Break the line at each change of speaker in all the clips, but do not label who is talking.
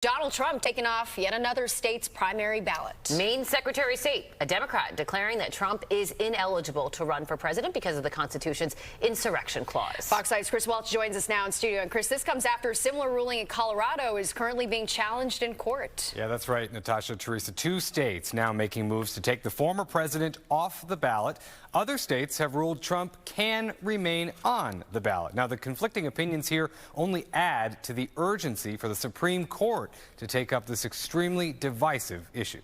Donald Trump taking off yet another state's primary ballot.
Maine Secretary of State, a Democrat, declaring that Trump is ineligible to run for president because of the Constitution's insurrection clause.
Fox 5's Chris Welch joins us now in studio. And Chris, this comes after a similar ruling in Colorado is currently being challenged in court.
Yeah, that's right, Natasha. Teresa, 2 states now making moves to take the former president off the ballot. Other states have ruled Trump can remain on the ballot. Now, the conflicting opinions here only add to the urgency for the Supreme Court to take up this extremely divisive issue.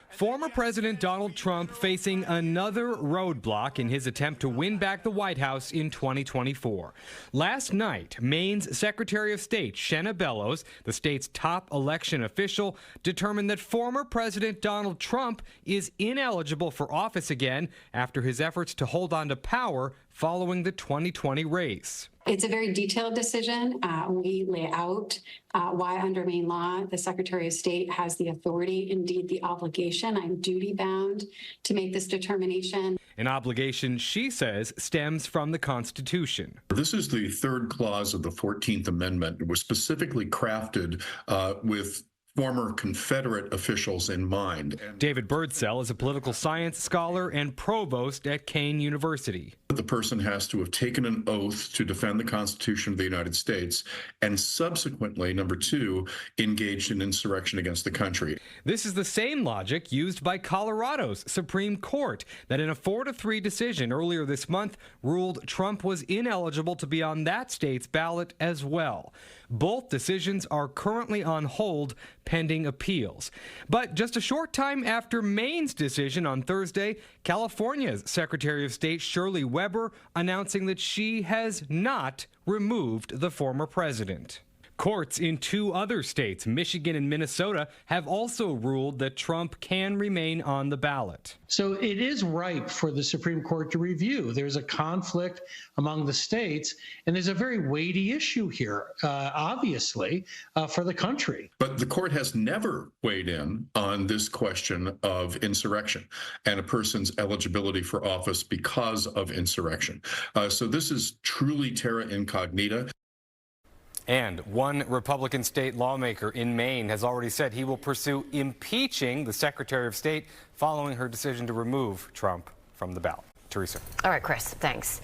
Former President Donald Trump facing another roadblock in his attempt to win back the White House in 2024. Last night, Maine's Secretary of State, Shenna Bellows, the state's top election official, determined that former President Donald Trump is ineligible for office again after his efforts to hold on to power following the 2020 race.
It's a very detailed decision. We lay out why under Maine law, the Secretary of State has the authority, indeed the obligation, I'm duty bound to make this determination.
An obligation, she says, stems from the Constitution.
This is the 3rd clause of the 14th Amendment. It was specifically crafted with former Confederate officials in mind.
David Birdsell is a political science scholar and provost at Kean University.
The person has to have taken an oath to defend the Constitution of the United States and subsequently, number 2, engaged in insurrection against the country.
This is the same logic used by Colorado's Supreme Court that in a 4-3 decision earlier this month ruled Trump was ineligible to be on that state's ballot as well. Both decisions are currently on hold pending appeals. But just a short time after Maine's decision on Thursday, California's Secretary of State Shirley Weber announcing that she has not removed the former president. Courts in 2 other states, Michigan and Minnesota, have also ruled that Trump can remain on the ballot.
So it is ripe for the Supreme Court to review. There's a conflict among the states, and there's a very weighty issue here, obviously, for the country.
But the court has never weighed in on this question of insurrection and a person's eligibility for office because of insurrection. So this is truly terra incognita.
And one Republican state lawmaker in Maine has already said he will pursue impeaching the Secretary of State following her decision to remove Trump from the ballot. Teresa.
All right, Chris, thanks.